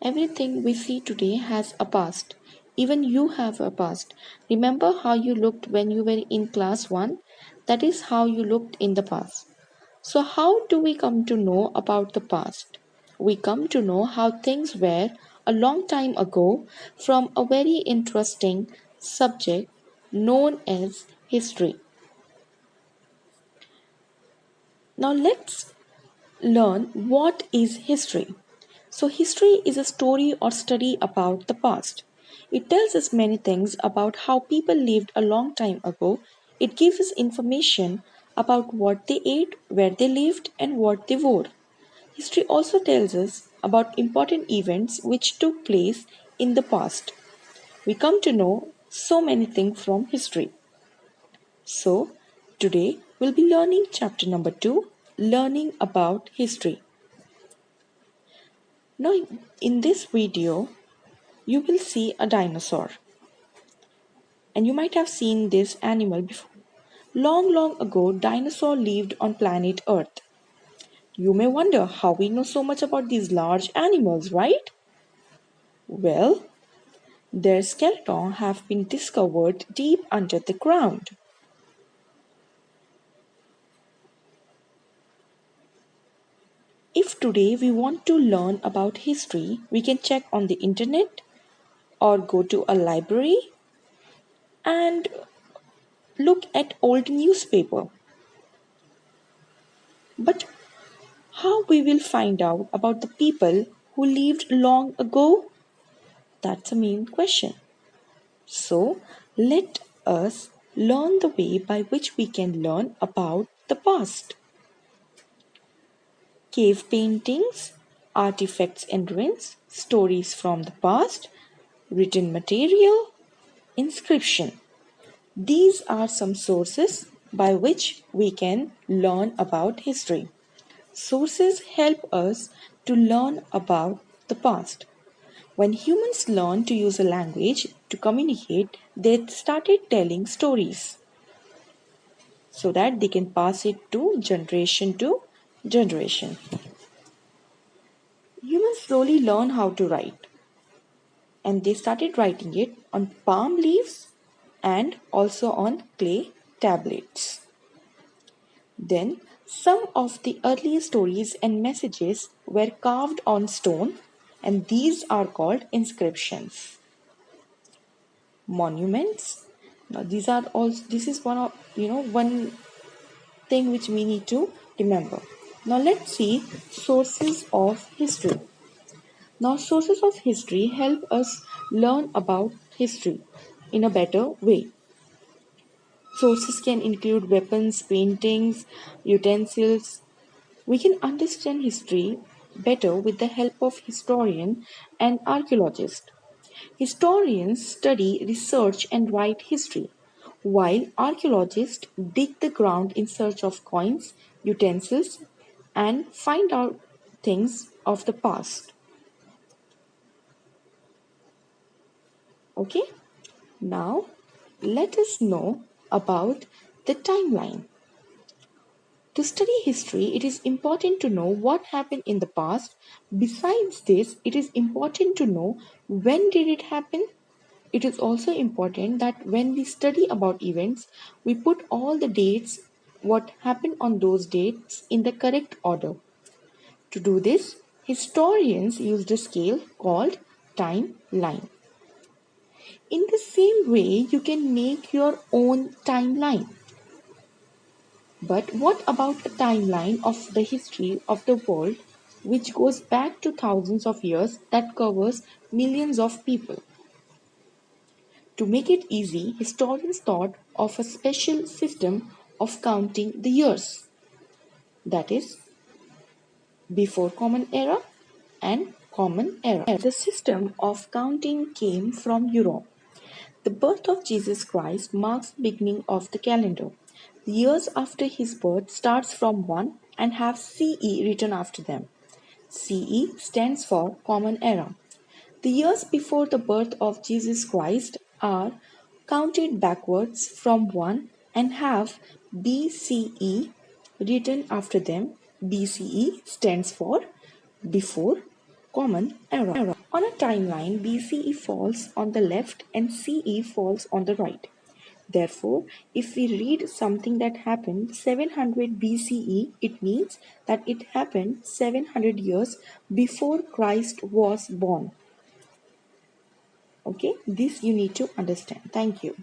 everything we see today has a past. Even you have a past. Remember how you looked when you were in class 1? That is how you looked in the past. So, how do we come to know about the past? We come to know how things were a long time ago from a very interesting subject known as history. Now, let's learn what is history. So, history is a story or study about the past. It tells us many things about how people lived a long time ago. It gives us information about what they ate, where they lived, and what they wore. History also tells us about important events which took place in the past. We come to know so many things from history. So, today we'll be learning chapter number 2, learning about history. Now, in this video, you will see a dinosaur. And you might have seen this animal before. Long, long ago, dinosaurs lived on planet Earth. You may wonder how we know so much about these large animals, right? Well, their skeletons have been discovered deep under the ground. If today we want to learn about history, we can check on the internet or go to a library and look at old newspaper. But how we will find out about the people who lived long ago? That's the main question. So, let us learn the way by which we can learn about the past. Cave paintings, artifacts and ruins, stories from the past, written material, inscription. These are some sources by which we can learn about history. Sources help us to learn about the past. When humans learned to use a language to communicate, they started telling stories so that they can pass it to generation. Humans slowly learned how to write and they started writing it on palm leaves and also on clay tablets. Then some of the early stories and messages were carved on stone and these are called inscriptions. Monuments. Now these are also this is one of one thing which we need to remember. Now let's see sources of history. Now sources of history help us learn about history in a better way. Sources can include weapons, paintings, utensils. We can understand history better with the help of historian and archaeologist. Historians study, research, and write history, while archaeologists dig the ground in search of coins, utensils, and find out things of the past. Okay, now let us know about the timeline. To study history, it is important to know what happened in the past. Besides this, it is important to know when did it happen. It is also important that when we study about events, we put all the dates, what happened on those dates in the correct order. To do this, historians used a scale called timeline. In the same way, you can make your own timeline. But what about a timeline of the history of the world which goes back to thousands of years that covers millions of people? To make it easy, historians thought of a special system of counting the years, that is, before Common Era and Common Era. The system of counting came from Europe. The birth of Jesus Christ marks the beginning of the calendar. The years after his birth starts from 1 and have CE written after them. CE stands for Common Era. The years before the birth of Jesus Christ are counted backwards from 1 and have BCE written after them. BCE stands for before common error. On a timeline, BCE falls on the left and CE falls on the right. Therefore, if we read something that happened 700 BCE, it means that it happened 700 years before Christ was born. Okay, this you need to understand. Thank you.